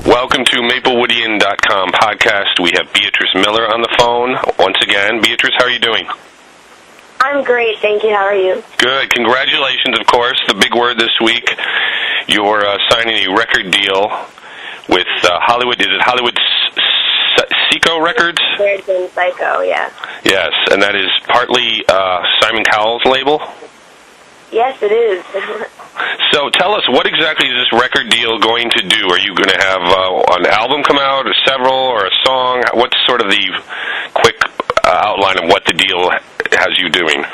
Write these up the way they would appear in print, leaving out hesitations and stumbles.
Welcome to MapleWoodian.com podcast. We have Beatrice Miller on the phone once again. Beatrice, how are you doing? I'm great, thank you. How are you? Good. Congratulations, of course. The big word this week, you're signing a record deal with Hollywood. Is it Hollywood Psycho Records? Psycho, yeah. Yes, and that is partly Simon Cowell's label? Yes, it is. So tell us, what exactly is this record deal going to do? Are you going to have an album come out, or several, or a song? What's sort of the quick outline of what the deal has you doing?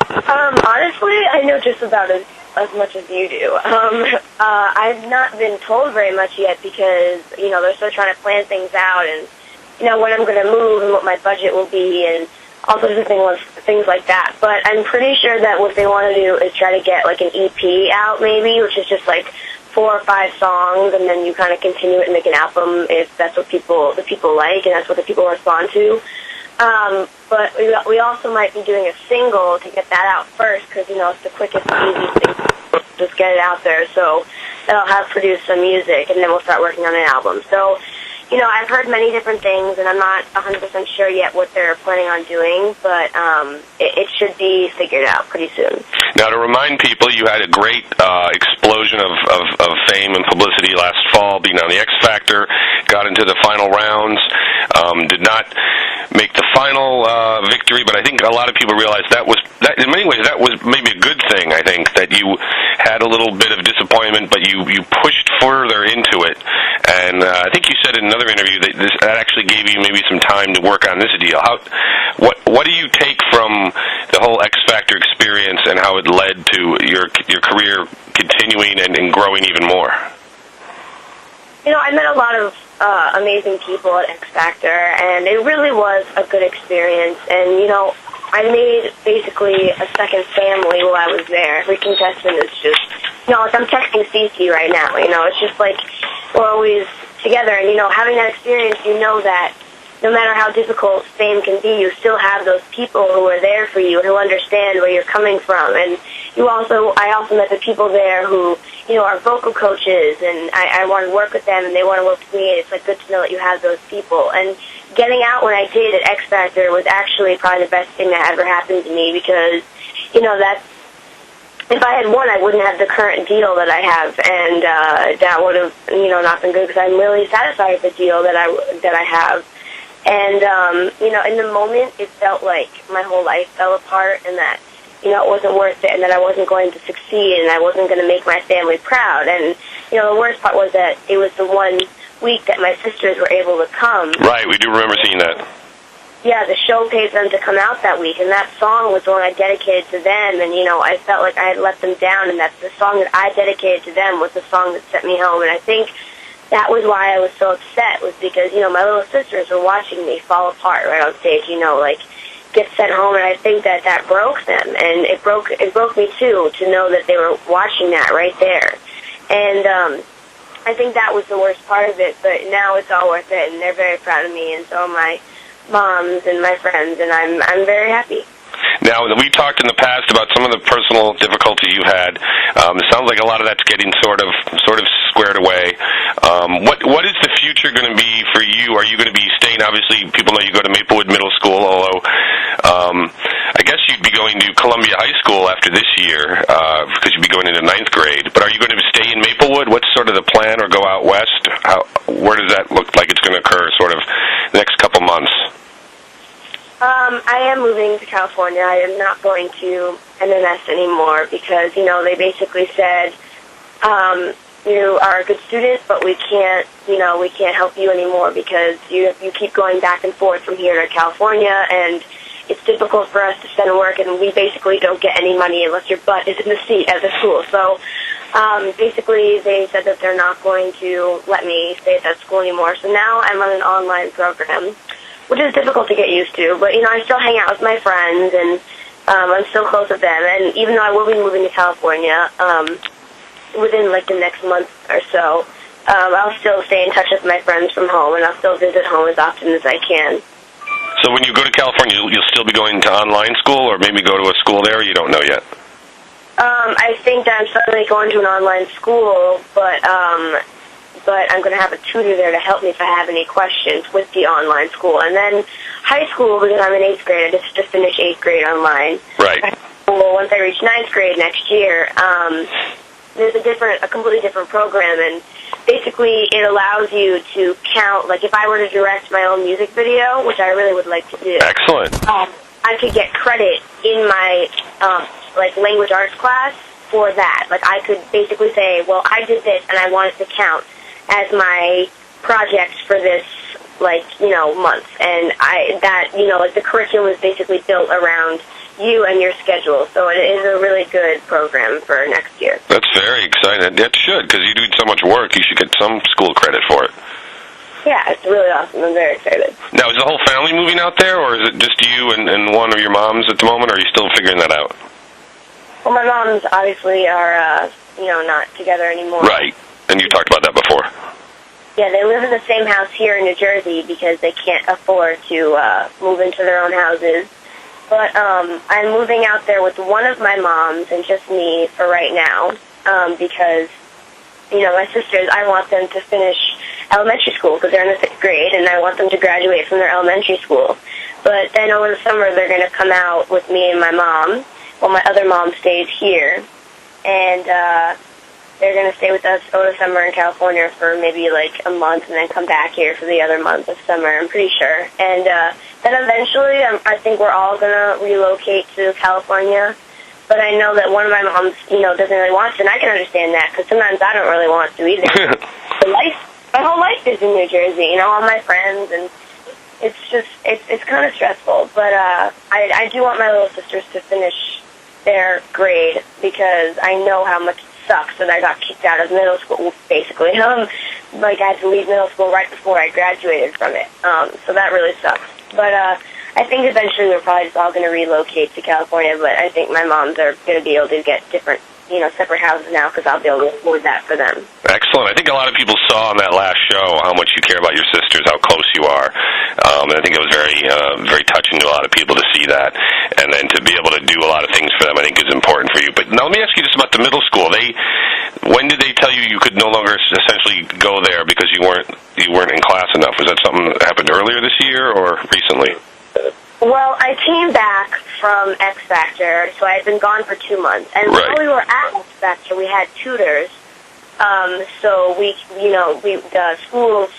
Honestly, I know just about as much as you do. I've not been told very much yet because, they're still trying to plan things out and, when I'm going to move and what my budget will be and all sorts of things like that. But I'm pretty sure that what they want to do is try to get like an EP out maybe, which is just like 4 or 5 songs, and then you kind of continue it and make an album if that's what the people like and that's what the people respond to. But we also might be doing a single to get that out first because, it's the quickest and easiest thing. Just get it out there. So that'll have produced some music, and then we'll start working on an album. So, I've heard many different things, and I'm not 100% sure yet what they're planning on doing, but it should be figured out pretty soon. Now, to remind people, you had a great explosion of fame and publicity last fall, being on the X Factor, got into the final rounds, did not make the final victory, but I think a lot of people realized that in many ways, that was maybe a good thing, I think, that you had a little bit of disappointment, but you pushed further into it, and I think you said in another interview that that actually gave you maybe some time to work on this deal. What do you take from the whole X Factor experience and how it led to your career continuing and growing even more? I met a lot of amazing people at X Factor, and it really was a good experience. And, I made basically a second family while I was there. Every contestant is just, like I'm texting Cece right now, it's just like we're always together. And, having that experience, that no matter how difficult fame can be, you still have those people who are there for you, who understand where you're coming from. And I also met the people there who, are vocal coaches, and I want to work with them, and they want to work with me, and it's like good to know that you have those people. And getting out when I did at X Factor was actually probably the best thing that ever happened to me because, that's, if I had won, I wouldn't have the current deal that I have, and that would have, not been good because I'm really satisfied with the deal that I have. And, in the moment, it felt like my whole life fell apart and that, it wasn't worth it and that I wasn't going to succeed and I wasn't going to make my family proud. And, the worst part was that it was the one week that my sisters were able to come. Right, we do remember seeing that. Yeah, the show paid for them to come out that week, and that song was the one I dedicated to them, and, I felt like I had let them down, and that the song that I dedicated to them was the song that sent me home. And I think that was why I was so upset, was because, my little sisters were watching me fall apart right on stage, get sent home, and I think that broke them, and it broke me too, to know that they were watching that right there. And I think that was the worst part of it, but now it's all worth it, and they're very proud of me, and so are my moms and my friends, and I'm very happy. Now, we've talked in the past about some of the personal difficulty you had. It sounds like a lot of that's getting sort of squared away. What is the future going to be for you? Are you going to be staying? Obviously, people know you go to Maplewood Middle School, although I guess you'd be going to Columbia High School after this year because you'd be going into 9th grade. But are you going to stay in Maplewood? What's sort of the plan, or go out west? Where does that look like it's going to occur sort of the next couple months? I am moving to California. I am not going to MMS anymore because, they basically said, you are a good student, but we can't help you anymore because you keep going back and forth from here to California, and it's difficult for us to send work, and we basically don't get any money unless your butt is in the seat at the school. So basically they said that they're not going to let me stay at that school anymore. So now I'm on an online program, which is difficult to get used to. But, I still hang out with my friends, and I'm still close with them. And even though I will be moving to California within, like, the next month or so, I'll still stay in touch with my friends from home, and I'll still visit home as often as I can. So when you go to California, you'll still be going to online school, or maybe go to a school there? You don't know yet? I think that I'm suddenly going to an online school, but but I'm going to have a tutor there to help me if I have any questions with the online school. And then high school, because I'm in 8th grade, I just finished 8th grade online. Right. Well, once I reach 9th grade next year, there's a completely different program, and basically it allows you to count, like if I were to direct my own music video, which I really would like to do. Excellent. I could get credit in my language arts class for that. Like I could basically say, well, I did this and I want it to count as my project for this month. And the curriculum is basically built around you and your schedule. So it is a really good program for next year. That's very exciting. It should, because you do so much work. You should get some school credit for it. Yeah, it's really awesome. I'm very excited. Now, is the whole family moving out there, or is it just you and one of your moms at the moment, or are you still figuring that out? Well, my moms obviously are, not together anymore. Right, and you talked about that before. Yeah, they live in the same house here in New Jersey because they can't afford to move into their own houses. But I'm moving out there with one of my moms and just me for right now because, my sisters, I want them to finish elementary school because they're in the 6th grade, and I want them to graduate from their elementary school. But then over the summer, they're going to come out with me and my mom, while my other mom stays here. And they're going to stay with us over the summer in California for maybe a month and then come back here for the other month of summer, I'm pretty sure. And then eventually, I think we're all going to relocate to California. But I know that one of my moms, doesn't really want to, and I can understand that, because sometimes I don't really want to either. My whole life is in New Jersey, all my friends, and it's kind of stressful. But I do want my little sisters to finish their grade, because I know how much it sucks that I got kicked out of middle school, basically. I had to leave middle school right before I graduated from it. So that really sucks. But I think eventually we're probably just all going to relocate to California, but I think my moms are going to be able to get different, separate houses now because I'll be able to afford that for them. Excellent. I think a lot of people saw on that last show how much you care about your sisters, how close you are. And I think it was very, very touching to a lot of people to see that. And then to be able to do a lot of things for them, I think is important for you. But now let me ask you just about the middle school. When did they tell you you could no longer essentially go there because you weren't in class enough? Was that something that happened earlier this year or recently? Well, I came back from X Factor, so I had been gone for 2 months. And right. While we were at X Factor, we had tutors. So the schools,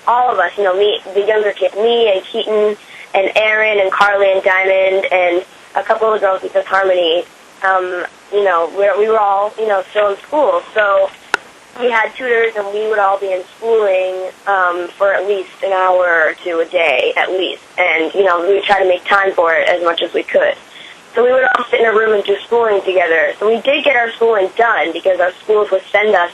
all of us, me, the younger kids, me and Keaton and Aaron and Carly and Diamond and a couple of girls in Fifth Harmony, we were all, still in school. So we had tutors, and we would all be in schooling for at least an hour or two a day, at least. And, we would try to make time for it as much as we could. So we would all sit in a room and do schooling together. So we did get our schooling done because our schools would send us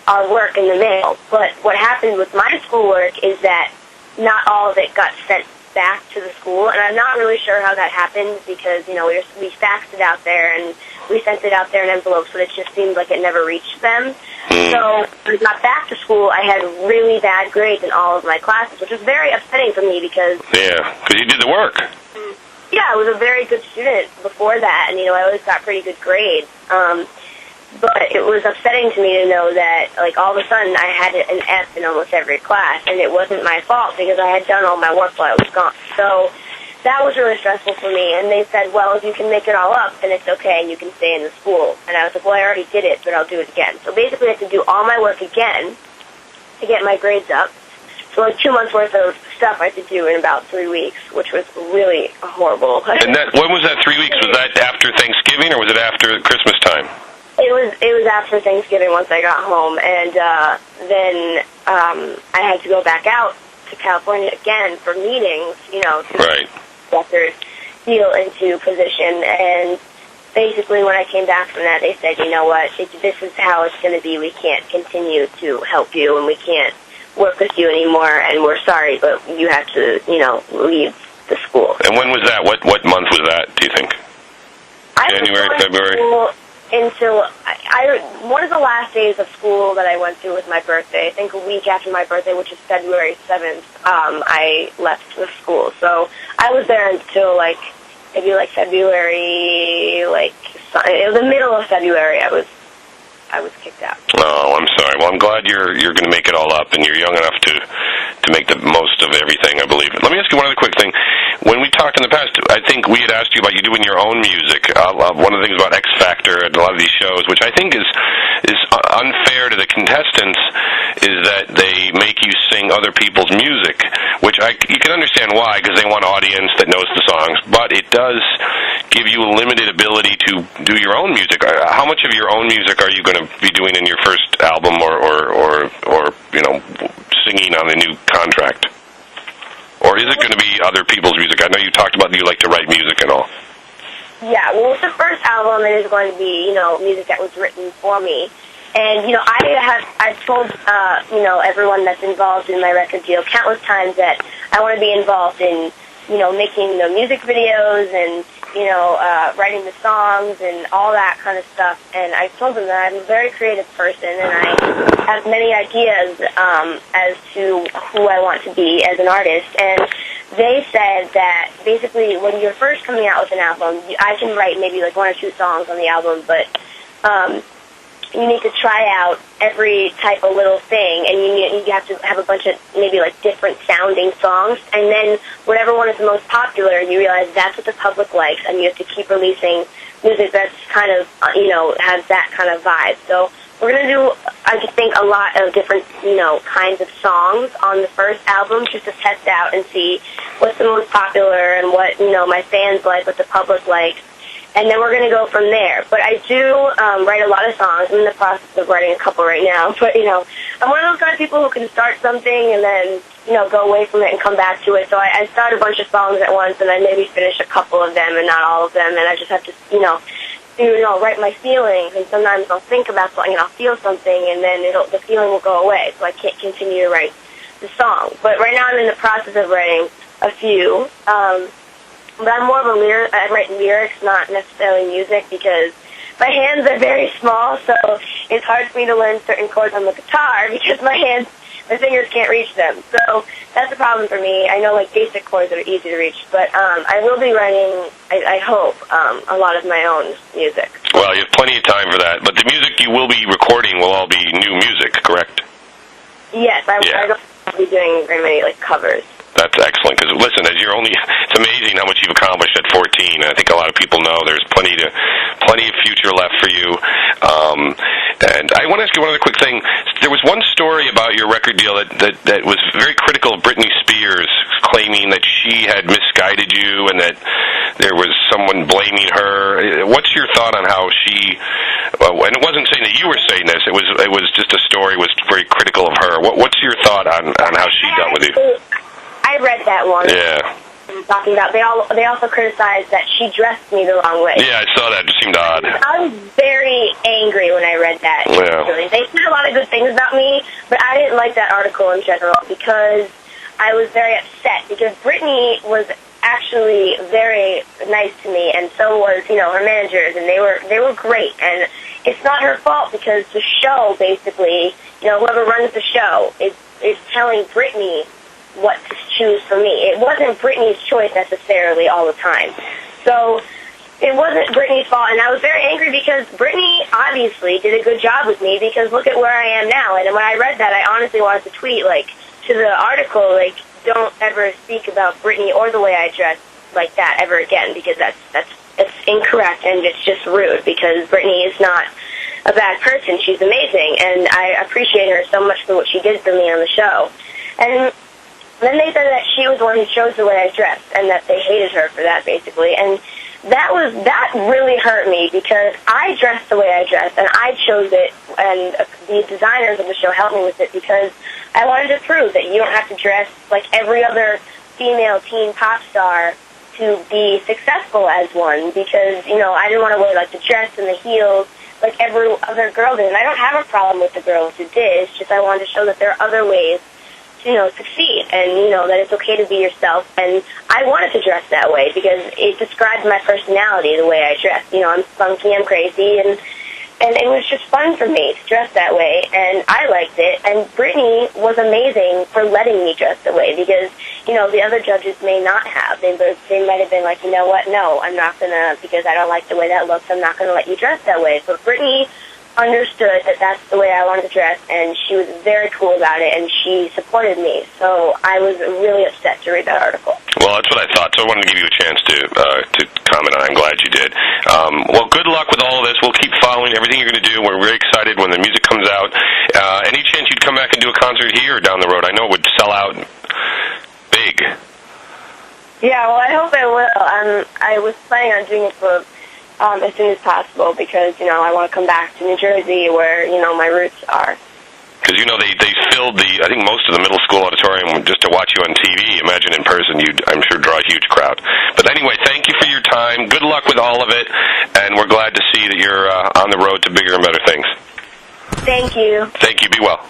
our work in the mail. But what happened with my schoolwork is that not all of it got sent back to the school, and I'm not really sure how that happened because, we faxed it out there and we sent it out there in envelopes, but it just seemed like it never reached them. So when I got back to school, I had really bad grades in all of my classes, which was very upsetting for me because... Yeah, because you did the work. Yeah, I was a very good student before that, and, I always got pretty good grades. But it was upsetting to me to know that, all of a sudden I had an F in almost every class, and it wasn't my fault because I had done all my work while I was gone. So that was really stressful for me, and they said, well, if you can make it all up, then it's okay, and you can stay in the school. And I was like, well, I already did it, but I'll do it again. So basically I had to do all my work again to get my grades up. So 2 months worth of stuff I had to do in about 3 weeks, which was really horrible. And when was that 3 weeks? Was that after Thanksgiving, or was it after Christmas time? It was after Thanksgiving once I got home, and then I had to go back out to California again for meetings, right. Doctors deal into position. And basically when I came back from that, they said, you know what, this is how it's going to be. We can't continue to help you, and we can't work with you anymore, and we're sorry, but you have to, leave the school. And when was that? What month was that, do you think? January, February? Until one of the last days of school that I went through was my birthday. I think a week after my birthday, which is February 7th, I left the school. So I was there until maybe February, it was the middle of February. I was I was kicked out. Oh, I'm sorry. Well, I'm glad you're going to make it all up, and you're young enough to make the most of everything, I believe. Let me ask you one other quick thing. When we talked in the past, I think we had asked you about you doing your own music. One of the things about X Factor and a lot of these shows, which I think is unfair to the contestants, is that they make you sing other people's music, which you can understand why, because they want an audience that knows the songs, but it does give you a limited ability to do your own music. How much of your own music are you going to be doing in your first album or singing on a new contract? Or is it going to be other people's music? I know you talked about you like to write music and all. Yeah, well, with the first album, it is going to be, music that was written for me. And, I've told, everyone that's involved in my record deal countless times that I want to be involved in, making the music videos and, writing the songs and all that kind of stuff. And I told them that I'm a very creative person and I have many ideas as to who I want to be as an artist. And they said that basically when you're first coming out with an album, I can write maybe like 1 or 2 songs on the album, but you need to try out every type of little thing, and you have to have a bunch of maybe like different sounding songs, and then whatever one is the most popular, you realize that's what the public likes, and you have to keep releasing music that's kind of, has that kind of vibe. So we're going to do, I think, a lot of different, kinds of songs on the first album just to test out and see what's the most popular and what, my fans like, what the public likes. And then we're going to go from there. But I do write a lot of songs. I'm in the process of writing a couple right now. But, I'm one of those kind of people who can start something and then, go away from it and come back to it. So I start a bunch of songs at once and I maybe finish a couple of them and not all of them. And I just have to, write my feelings. And sometimes I'll think about something and I'll feel something and then the feeling will go away. So I can't continue to write the song. But right now I'm in the process of writing a few. But I'm more of a I write lyrics, not necessarily music, because my hands are very small, so it's hard for me to learn certain chords on the guitar because my fingers can't reach them. So that's a problem for me. I know like basic chords that are easy to reach, but I will be writing, I hope, a lot of my own music. Well, you have plenty of time for that, but the music you will be recording will all be new music, correct? Yes, I don't be doing very many like covers. That's excellent, because listen, it's amazing how much you've accomplished at 14. I think a lot of people know there's plenty of future left for you. And I want to ask you one other quick thing. There was one story about your record deal that was very critical of Britney Spears, claiming that she had misguided you and that there was someone blaming her. What's your thought on how she? And it wasn't saying that you were saying this. It was just a story was very critical of her. What's your thought on how she dealt with you? I read that one. Yeah. Talking about they also criticized that she dressed me the wrong way. Yeah, I saw that. It seemed odd. I was very angry when I read that. Yeah. They said a lot of good things about me, but I didn't like that article in general because I was very upset because Britney was actually very nice to me, and so was her managers, and they were great. And it's not her fault because the show basically, whoever runs the show is telling Britney what to choose for me. It wasn't Britney's choice necessarily all the time. So it wasn't Britney's fault, and I was very angry because Britney obviously did a good job with me because look at where I am now. And when I read that, I honestly wanted to tweet, to the article, don't ever speak about Britney or the way I dress like that ever again because it's incorrect and it's just rude because Britney is not a bad person. She's amazing, and I appreciate her so much for what she did for me on the show. And then they said that she was the one who chose the way I dressed and that they hated her for that, basically. And that really hurt me because I dressed the way I dressed and I chose it, and the designers of the show helped me with it because I wanted to prove that you don't have to dress like every other female teen pop star to be successful as one because, I didn't want to wear the dress and the heels like every other girl did. And I don't have a problem with the girls who did. It's just I wanted to show that there are other ways to, succeed and, that it's okay to be yourself. And I wanted to dress that way because it describes my personality, the way I dress. I'm funky, I'm crazy, and it was just fun for me to dress that way, and I liked it. And Britney was amazing for letting me dress that way because, the other judges may not have. They might have been like, no, I'm not going to, because I don't like the way that looks, I'm not going to let you dress that way. But Britney understood that that's the way I wanted to dress, and she was very cool about it, and she supported me. So I was really upset to read that article. Well, that's what I thought, so I wanted to give you a chance to comment on it. I'm glad you did. Well, good luck with all of this. We'll keep following everything you're going to do. We're very excited when the music comes out. Any chance you'd come back and do a concert here or down the road? I know it would sell out big. Yeah, well, I hope I will. I was planning on doing it for as soon as possible because, I want to come back to New Jersey where, my roots are. Because, they filled I think most of the middle school auditorium just to watch you on TV. Imagine in person, you'd, I'm sure, draw a huge crowd. But anyway, thank you for your time. Good luck with all of it, and we're glad to see that you're on the road to bigger and better things. Thank you. Thank you. Be well.